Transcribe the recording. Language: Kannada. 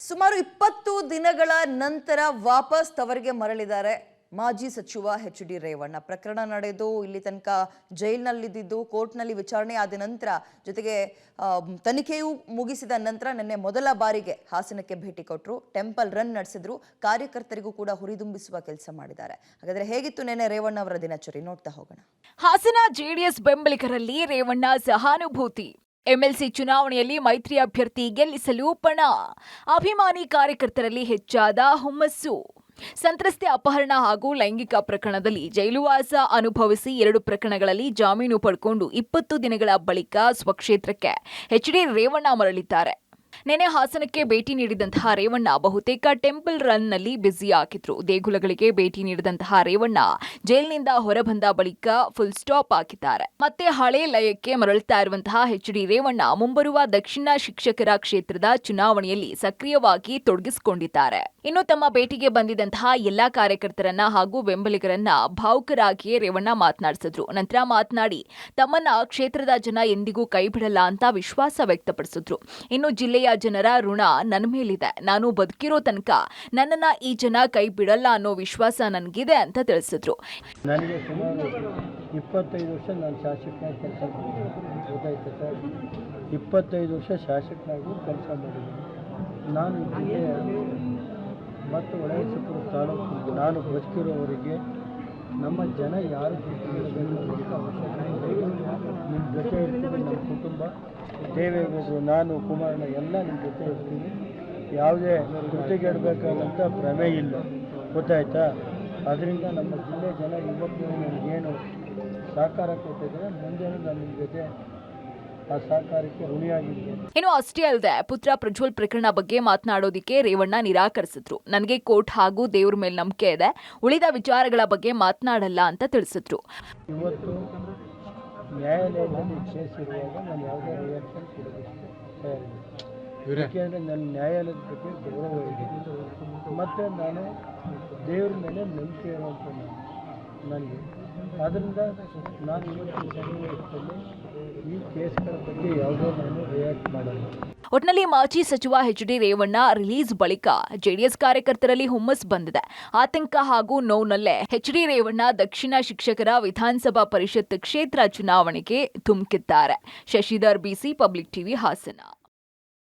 ಸುಮಾರು 20 ದಿನಗಳ ನಂತರ ವಾಪಸ್ ತವರಿಗೆ ಮರಳಿದ್ದಾರೆ ಮಾಜಿ ಸಚಿವ ಎಚ್.ಡಿ. ರೇವಣ್ಣ. ಪ್ರಕರಣ ನಡೆದು ಇಲ್ಲಿ ತನಕ ಜೈಲಿನಲ್ಲಿದ್ದು ಕೋರ್ಟ್ನಲ್ಲಿ ವಿಚಾರಣೆ ಆದ ನಂತರ ಜೊತೆಗೆ ತನಿಖೆಯೂ ಮುಗಿಸಿದ ನಂತರ ನಿನ್ನೆ ಮೊದಲ ಬಾರಿಗೆ ಹಾಸನಕ್ಕೆ ಭೇಟಿ ಕೊಟ್ಟರು. ಟೆಂಪಲ್ ರನ್ ನಡೆಸಿದ್ರು. ಕಾರ್ಯಕರ್ತರಿಗೂ ಕೂಡ ಹುರಿದುಂಬಿಸುವ ಕೆಲಸ ಮಾಡಿದ್ದಾರೆ. ಹಾಗಾದ್ರೆ ಹೇಗಿತ್ತು ನಿನ್ನೆ ರೇವಣ್ಣ ಅವರ ದಿನಚರಿ ನೋಡ್ತಾ ಹೋಗೋಣ. ಹಾಸನ ಜೆಡಿಎಸ್ ಬೆಂಬಲಿಗರಲ್ಲಿ ರೇವಣ್ಣ ಸಹಾನುಭೂತಿ. ಎಂಎಲ್ಸಿ ಚುನಾವಣೆಯಲ್ಲಿ ಮೈತ್ರಿ ಅಭ್ಯರ್ಥಿ ಗೆಲ್ಲಿಸಲು ಪಣ. ಅಭಿಮಾನಿ ಕಾರ್ಯಕರ್ತರಲ್ಲಿ ಹೆಚ್ಚಾದ ಹುಮ್ಮಸ್ಸು. ಸಂತ್ರಸ್ತೆ ಅಪಹರಣ ಹಾಗೂ ಲೈಂಗಿಕ ಪ್ರಕರಣದಲ್ಲಿ ಜೈಲುವಾಸ ಅನುಭವಿಸಿ 2 ಪ್ರಕರಣಗಳಲ್ಲಿ ಜಾಮೀನು ಪಡ್ಕೊಂಡು 20 ದಿನಗಳ ಬಳಿಕ ಸ್ವಕ್ಷೇತ್ರಕ್ಕೆ ಎಚ್.ಡಿ. ರೇವಣ್ಣ ಮರಳಿದ್ದಾರೆ. ನಿನ್ನೆ ಹಾಸನಕ್ಕೆ ಭೇಟಿ ನೀಡಿದಂತಹ ರೇವಣ್ಣ ಬಹುತೇಕ ಟೆಂಪಲ್ ರನ್ನಲ್ಲಿ ಬ್ಯುಸಿಯಾಗಿದ್ರು. ದೇಗುಲಗಳಿಗೆ ಭೇಟಿ ನೀಡಿದಂತಹ ರೇವಣ್ಣ ಜೈಲಿನಿಂದ ಹೊರಬಂದ ಬಳಿಕ ಫುಲ್ ಸ್ಟಾಪ್ ಹಾಕಿದ್ದಾರೆ. ಮತ್ತೆ ಹಳೆ ಲಯಕ್ಕೆ ಮರಳುತ್ತಾ ಇರುವಂತಹ ಎಚ್.ಡಿ. ರೇವಣ್ಣ ಮುಂಬರುವ ದಕ್ಷಿಣ ಶಿಕ್ಷಕರ ಕ್ಷೇತ್ರದ ಚುನಾವಣೆಯಲ್ಲಿ ಸಕ್ರಿಯವಾಗಿ ತೊಡಗಿಸಿಕೊಂಡಿದ್ದಾರೆ. ಇನ್ನು ತಮ್ಮ ಭೇಟಿಗೆ ಬಂದಿದ್ದಂತಹ ಎಲ್ಲಾ ಕಾರ್ಯಕರ್ತರನ್ನ ಹಾಗೂ ಬೆಂಬಲಿಗರನ್ನ ಭಾವುಕರಾಗಿಯೇ ರೇವಣ್ಣ ಮಾತನಾಡಿಸಿದ್ರು. ನಂತರ ಮಾತನಾಡಿ ತಮ್ಮನ್ನ ಕ್ಷೇತ್ರದ ಜನ ಎಂದಿಗೂ ಕೈ ಬಿಡಲ್ಲ ಅಂತ ವಿಶ್ವಾಸ ವ್ಯಕ್ತಪಡಿಸಿದ್ರು. ಇನ್ನು ಜಿಲ್ಲೆಯ ಜನರ ಋಣ ನನ್ನ ಮೇಲಿದೆ. ನಾನು ಬದುಕಿರೋ ತನಕ ನನ್ನನ್ನ ಈ ಜನ ಕೈ ಬಿಡಲ್ಲ ಅನ್ನೋ ವಿಶ್ವಾಸ ನನಗಿದೆ ಅಂತ ತಿಳಿಸಿದ್ರು. ನನಗೆ ಸುಮಾರು 25 ವರ್ಷ ನಾನು ಶಾಸಕನಾಗಿ ಕೆಲಸ ಮಾಡಿದ್ದೀನಿ. ಗೊತ್ತಾಯ್ತು ಸರ್, 25 ವರ್ಷ ಶಾಸಕನಾಗಿ ಕೆಲಸ ಮಾಡಿದ್ದೀನಿ. ನಾನು ಜಿಲ್ಲೆಯ ಮತ್ತು ಹೊಳೆನರಸೀಪುರ ತಾಲೂಕು ನಾನು ಬದುಕಿರೋವರಿಗೆ ನಮ್ಮ ಜನ ಯಾರು ಗುರುತಿಡಬೇಕು ಅವಶ್ಯಕತೆ ಇದೆ. ನಿಮ್ಮ ಜೊತೆ ಇರ್ತೀವಿ. ನಮ್ಮ ಕುಟುಂಬ ದೇವೇಗೌಡರು, ನಾನು, ಕುಮಾರಣ್ಣ ಎಲ್ಲ ನಿಮ್ಮ ಜೊತೆ ಇರ್ತೀವಿ. ಯಾವುದೇ ಕೃತಿಗೆಡಬೇಕಾದಂಥ ಭ್ರಮೆ ಇಲ್ಲ. ಗೊತ್ತಾಯ್ತಾ? ಅದರಿಂದ ನಮ್ಮ ಜಿಲ್ಲೆ ಜನ ಇವತ್ತು ನನಗೇನು ಸಹಕಾರ ಕೊಟ್ಟಿದ್ದಾರೆ, ಮುಂದೆ ನಾನು ನಿಮ್ಮ ಜೊತೆ ಆ ಸಹಕಾರಕ್ಕೆ ಋಣಿಯಾಗಿದ್ದೇನೆ. ಇನ್ನು ಅಷ್ಟೇ ಅಲ್ಲದೆ ಪುತ್ರ ಪ್ರಜ್ವಲ್ ಪ್ರಕರಣ ಬಗ್ಗೆ ಮಾತನಾಡೋದಿಕ್ಕೆ ರೇವಣ್ಣ ನಿರಾಕರಿಸಿದ್ರು. ನನಗೆ ಕೋರ್ಟ್ ಹಾಗೂ ದೇವ್ರ ಮೇಲೆ ನಂಬಿಕೆ ಇದೆ, ಉಳಿದ ವಿಚಾರಗಳ ಬಗ್ಗೆ ಮಾತನಾಡಲ್ಲ ಅಂತ ತಿಳಿಸಿದ್ರು. ಇವತ್ತು ನ್ಯಾಯಾಲಯದಲ್ಲಿ ಕೇಸ್ ಇರುವಾಗ ನಾನು ಯಾವುದೇ ರಿಯಾಕ್ಷನ್ ಕೊಡೋದಕ್ಕೆ ತಯಾರಿಲ್ಲ. ಯಾಕೆಂದರೆ ನನ್ನ ನ್ಯಾಯಾಲಯದ ಬಗ್ಗೆ ಗೌರವ ಇದೆ ಮತ್ತು ನಾನು ದೇವ್ರ ಮೇಲೆ ನಂಬಿಕೆ ಇರುವಂಥ ನನಗೆ. ಆದ್ದರಿಂದ ನಾನು ಇವತ್ತು ಸನ್ನಿವೇಶದಲ್ಲಿ ಈ ಕೇಸ್ಗಳ ಬಗ್ಗೆ ಯಾವುದೋ ನಾನು ರಿಯಾಕ್ಟ್ ಮಾಡಲ್ಲ. ಒಟ್ನಲ್ಲಿ ಮಾಜಿ ಸಚಿವ ಎಚ್.ಡಿ. ರೇವಣ್ಣ ರಿಲೀಸ್ ಬಳಿಕ ಜೆಡಿಎಸ್ ಕಾರ್ಯಕರ್ತರಲ್ಲಿ ಹುಮ್ಮಸ್ ಬಂದಿದೆ. ಆತಂಕ ಹಾಗೂ ನೋವ್ನಲ್ಲೇ ಎಚ್.ಡಿ. ರೇವಣ್ಣ ದಕ್ಷಿಣ ಶಿಕ್ಷಕರ ವಿಧಾನಸಭಾ ಪರಿಷತ್ ಕ್ಷೇತ್ರ ಚುನಾವಣೆಗೆ ಧುಮುಕಿದ್ದಾರೆ. Shashidhar BC, public TV, Hassan.